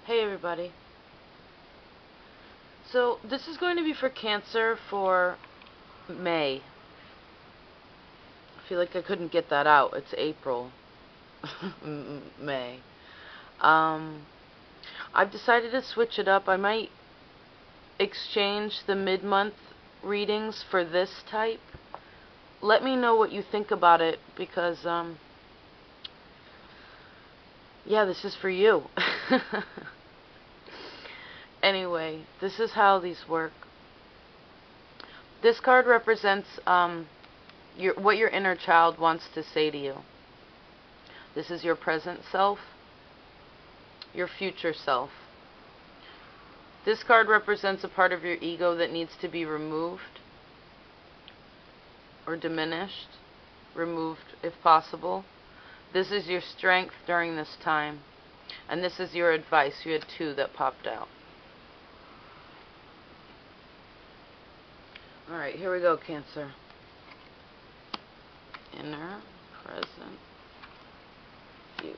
Hey everybody. So this is going to be for Cancer for May. I feel like I couldn't get that out. It's April. May. I've decided to switch it up. I might exchange the mid-month readings for this type. Let me know what you think about it because yeah, this is for you. Anyway, this is how these work. This card represents what your inner child wants to say to you. This is your present self, your future self. This card represents a part of your ego that needs to be removed or diminished, removed if possible. This is your strength during this time. And this is your advice. You had two that popped out. Alright, here we go, Cancer. Inner, present, future.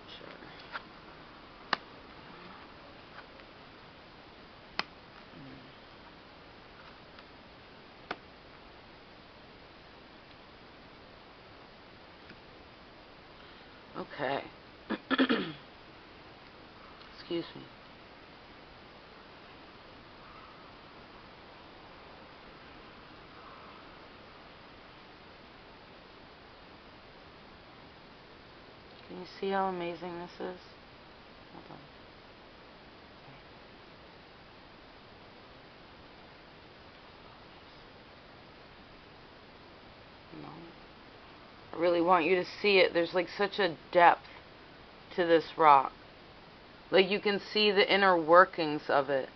Okay. Excuse me. Can you see how amazing this is? Hold on. No. I really want you to see it. There's like such a depth to this rock. Like you can see the inner workings of it.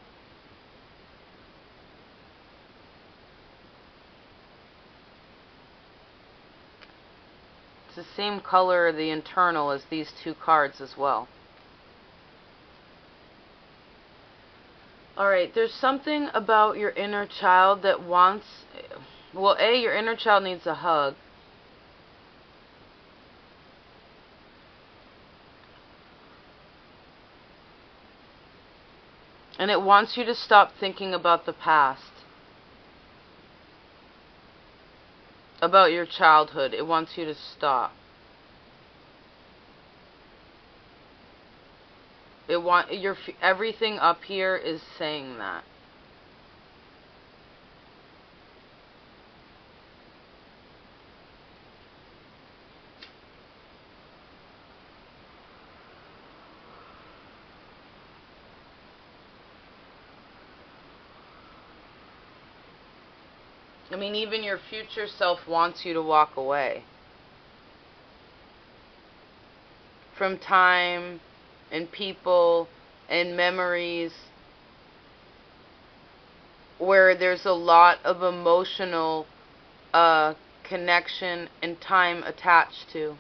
It's the same color, the internal, as these two cards as well. Alright, there's something about your inner child that wants... Well, A, your inner child needs a hug. And it wants you to stop thinking about the past. About your childhood. It wants you to stop. Everything up here is saying that. I mean, even your future self wants you to walk away from time and people and memories where there's a lot of emotional connection and time attached to.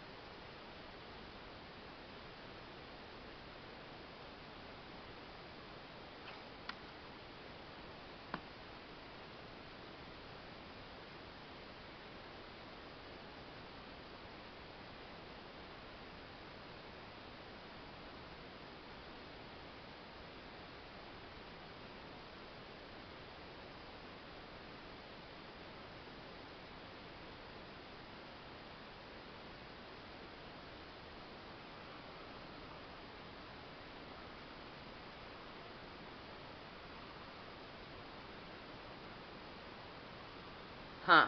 Huh.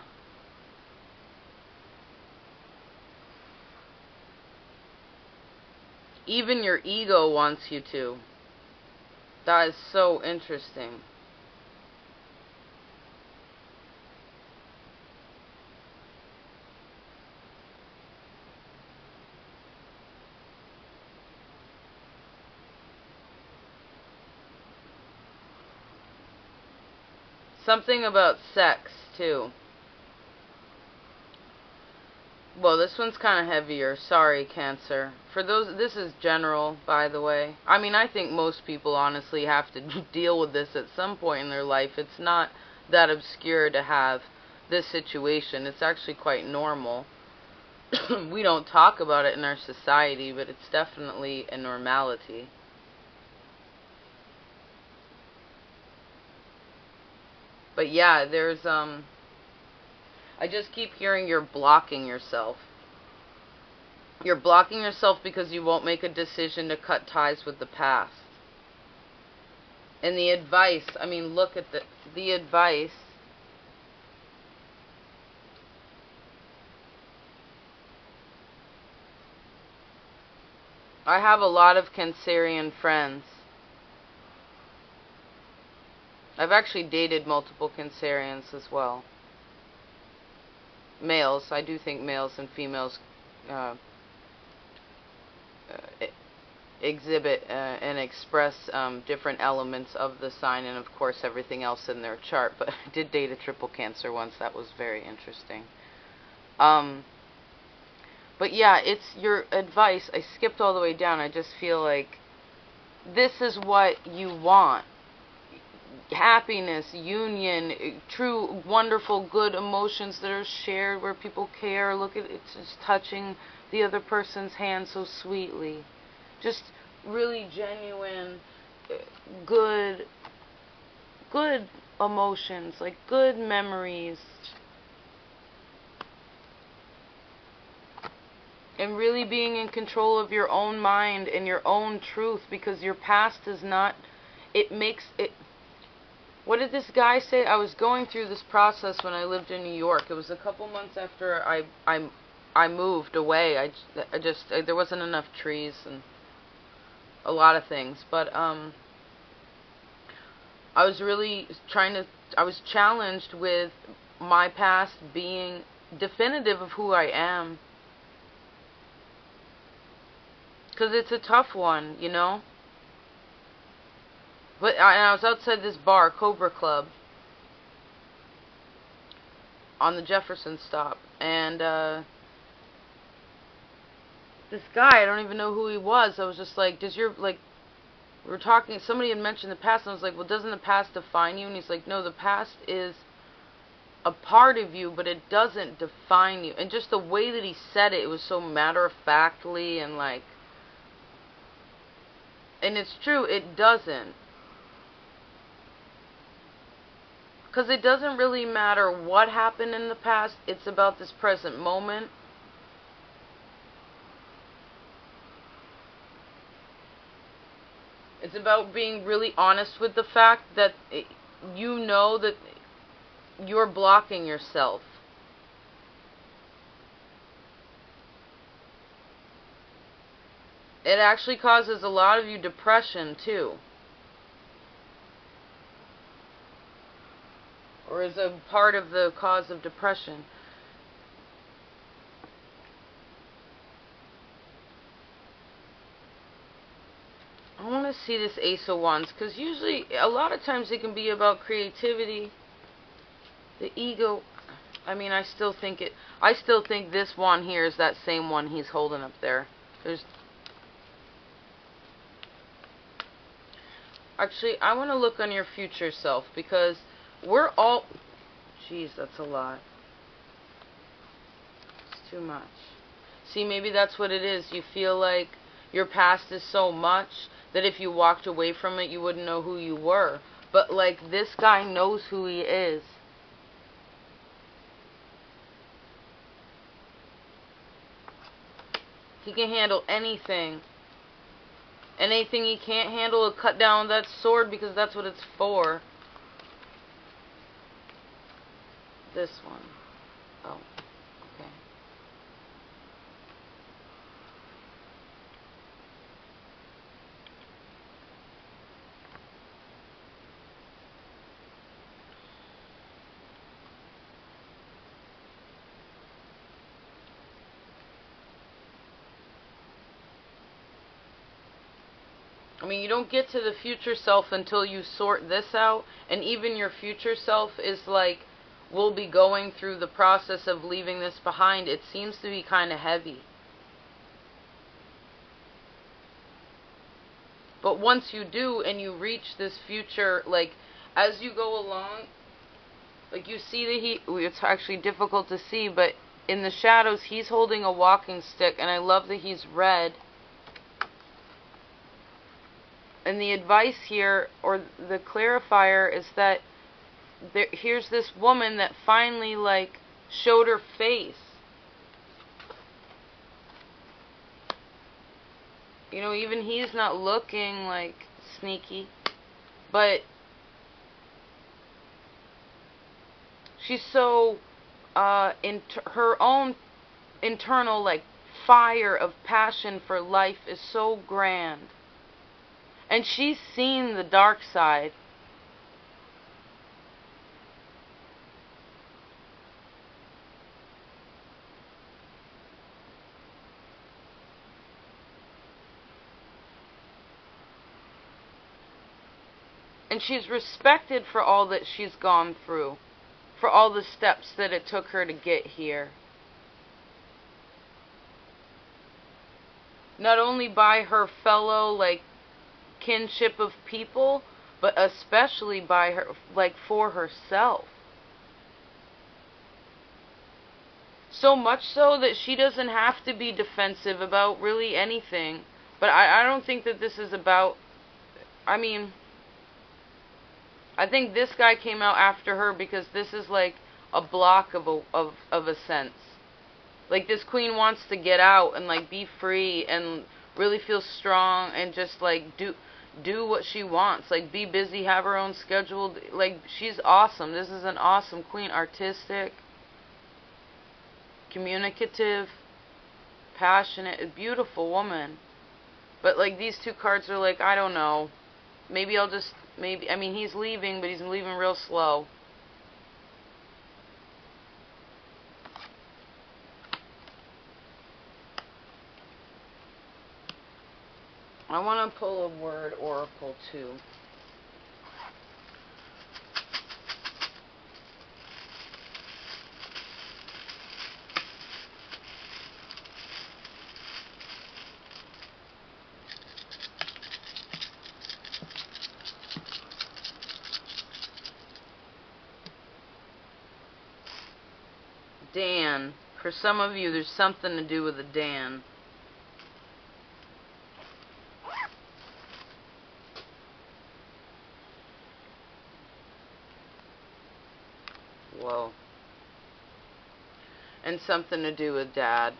Even your ego wants you to. That is so interesting. Something about sex, too. Well, this one's kind of heavier. Sorry, Cancer. For those, this is general, by the way. I mean, I think most people honestly have to deal with this at some point in their life. It's not that obscure to have this situation. It's actually quite normal. We don't talk about it in our society, but it's definitely a normality. But yeah, there's, I just keep hearing you're blocking yourself. You're blocking yourself because you won't make a decision to cut ties with the past. And the advice, I mean, look at the advice. I have a lot of Cancerian friends. I've actually dated multiple Cancerians as well. Males. I do think males and females exhibit and express different elements of the sign, and of course everything else in their chart. But I did date a triple Cancer once. That was very interesting. But yeah, it's your advice. I skipped all the way down. I just feel like this is what you want. Happiness, union, true, wonderful, good emotions that are shared where people care. Look at it's just touching the other person's hand so sweetly. Just really genuine, good emotions, like good memories. And really being in control of your own mind and your own truth, because your past is not, it makes it, what did this guy say? I was going through this process when I lived in New York. It was a couple months after I moved away. I just there wasn't enough trees and a lot of things, but I was really I was challenged with my past being definitive of who I am. Because it's a tough one, you know? But I was outside this bar, Cobra Club, on the Jefferson stop, and this guy, I don't even know who he was. I was just like, we were talking, somebody had mentioned the past, and I was like, well, doesn't the past define you? And he's like, no, the past is a part of you, but it doesn't define you. And just the way that he said it, it was so matter-of-factly, and like, and it's true, it doesn't. Because it doesn't really matter what happened in the past, it's about this present moment. It's about being really honest with the fact that you know that you're blocking yourself. It actually causes a lot of you depression too. Or is a part of the cause of depression. I want to see this Ace of Wands, because usually, a lot of times it can be about creativity, the ego. I mean, I still think this one here is that same one he's holding up there. Actually, I want to look on your future self, because we're all... Jeez, that's a lot. It's too much. See, maybe that's what it is. You feel like your past is so much that if you walked away from it, you wouldn't know who you were. But, like, this guy knows who he is. He can handle anything. And anything he can't handle, he'll cut down that sword, because that's what it's for. This one. Oh, okay. I mean, you don't get to the future self until you sort this out, and even your future self is like, we'll be going through the process of leaving this behind. It seems to be kind of heavy. But once you do, and you reach this future, like, as you go along, like, you see that it's actually difficult to see, but in the shadows, he's holding a walking stick, and I love that he's red. And the advice here, or the clarifier, is that here's this woman that finally, like, showed her face. You know, even he's not looking, like, sneaky. But she's so, her own internal, like, fire of passion for life is so grand. And she's seen the dark side. And she's respected for all that she's gone through, for all the steps that it took her to get here. Not only by her fellow, like, kinship of people, but especially by her, like, for herself. So much so that she doesn't have to be defensive about really anything. But I don't think that this is about, I mean, I think this guy came out after her because this is like a block of a sense. Like, this queen wants to get out and, like, be free and really feel strong and just, like, do what she wants. Like, be busy, have her own schedule. Like, she's awesome. This is an awesome queen. Artistic, communicative, passionate, a beautiful woman. But, like, these two cards are like, I don't know. Maybe I'll just, I mean, he's leaving, but he's leaving real slow. I want to pull a word oracle, too. Dan. For some of you, there's something to do with a Dan. Whoa. And something to do with Dad.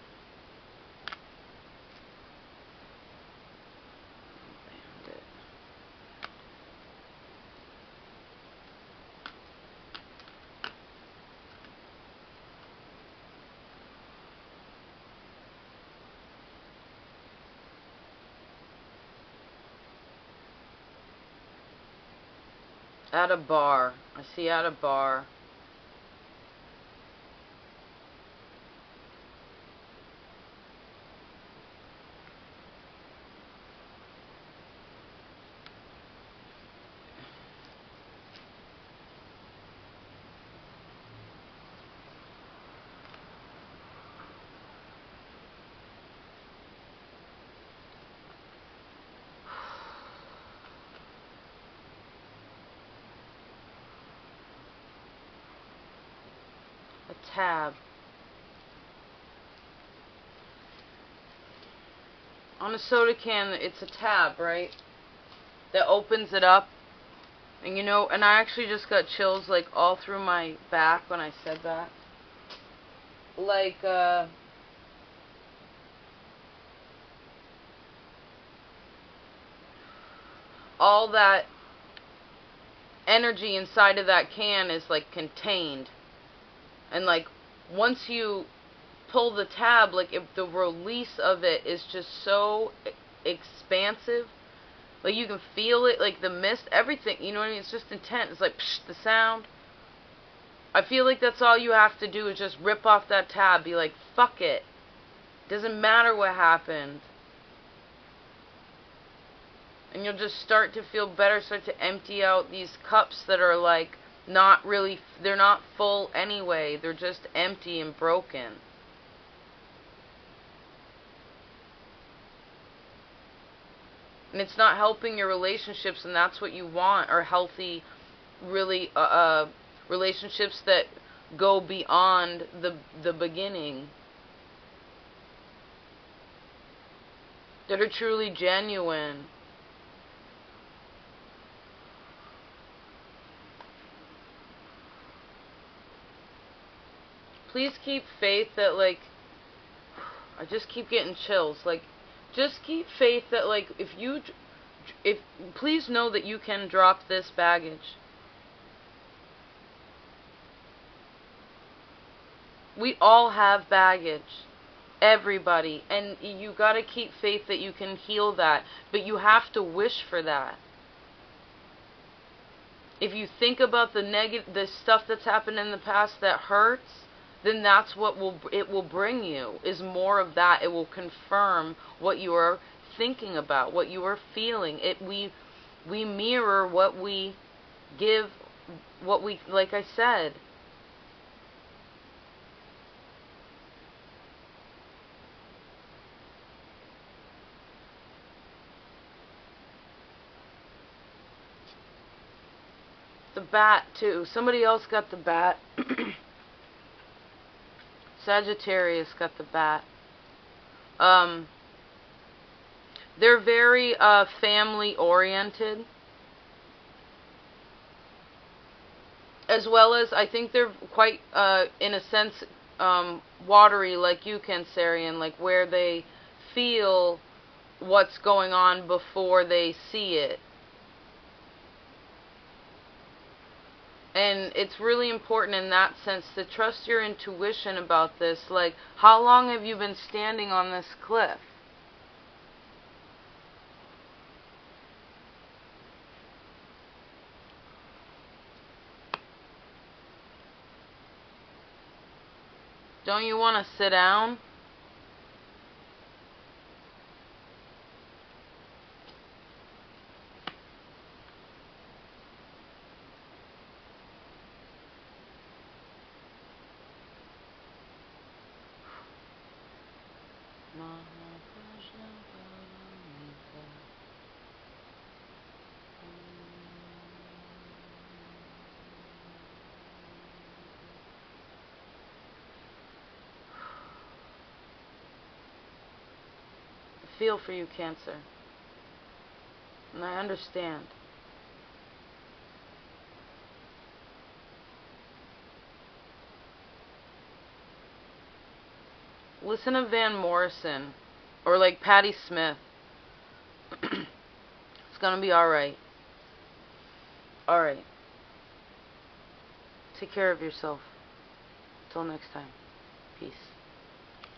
At a bar. I see at a bar. A tab. On a soda can, it's a tab, right? That opens it up. And you know, and I actually just got chills, like, all through my back when I said that. Like, all that energy inside of that can is, like, contained. And, like, once you pull the tab, like, if the release of it is just so expansive. Like, you can feel it, like, the mist, everything, you know what I mean? It's just intense. It's like, psh, the sound. I feel like that's all you have to do is just rip off that tab. Be like, fuck it. Doesn't matter what happened. And you'll just start to feel better, start to empty out these cups that are, like, not really, they're not full anyway. They're just empty and broken. And it's not helping your relationships, and that's what you want, are healthy, really, relationships that go beyond the beginning. That are truly genuine. please keep faith that, like, I just keep getting chills. Like, just keep faith that, like, please know that you can drop this baggage. We all have baggage. Everybody. And you gotta keep faith that you can heal that. But you have to wish for that. If you think about the stuff that's happened in the past that hurts, then that's what it will bring you, is more of that. It will confirm what you are thinking about, what you are feeling. We mirror what we give, like I said. The bat, too. Somebody else got the bat. Sagittarius got the bat. They're very family oriented, as well as I think they're quite, in a sense, watery, like you, Cancerian, like where they feel what's going on before they see it. And it's really important in that sense to trust your intuition about this. Like, how long have you been standing on this cliff? Don't you want to sit down? I feel for you, Cancer. And I understand. Listen to Van Morrison. Or like Patti Smith. It's gonna be alright. Alright. Take care of yourself. Till next time. Peace.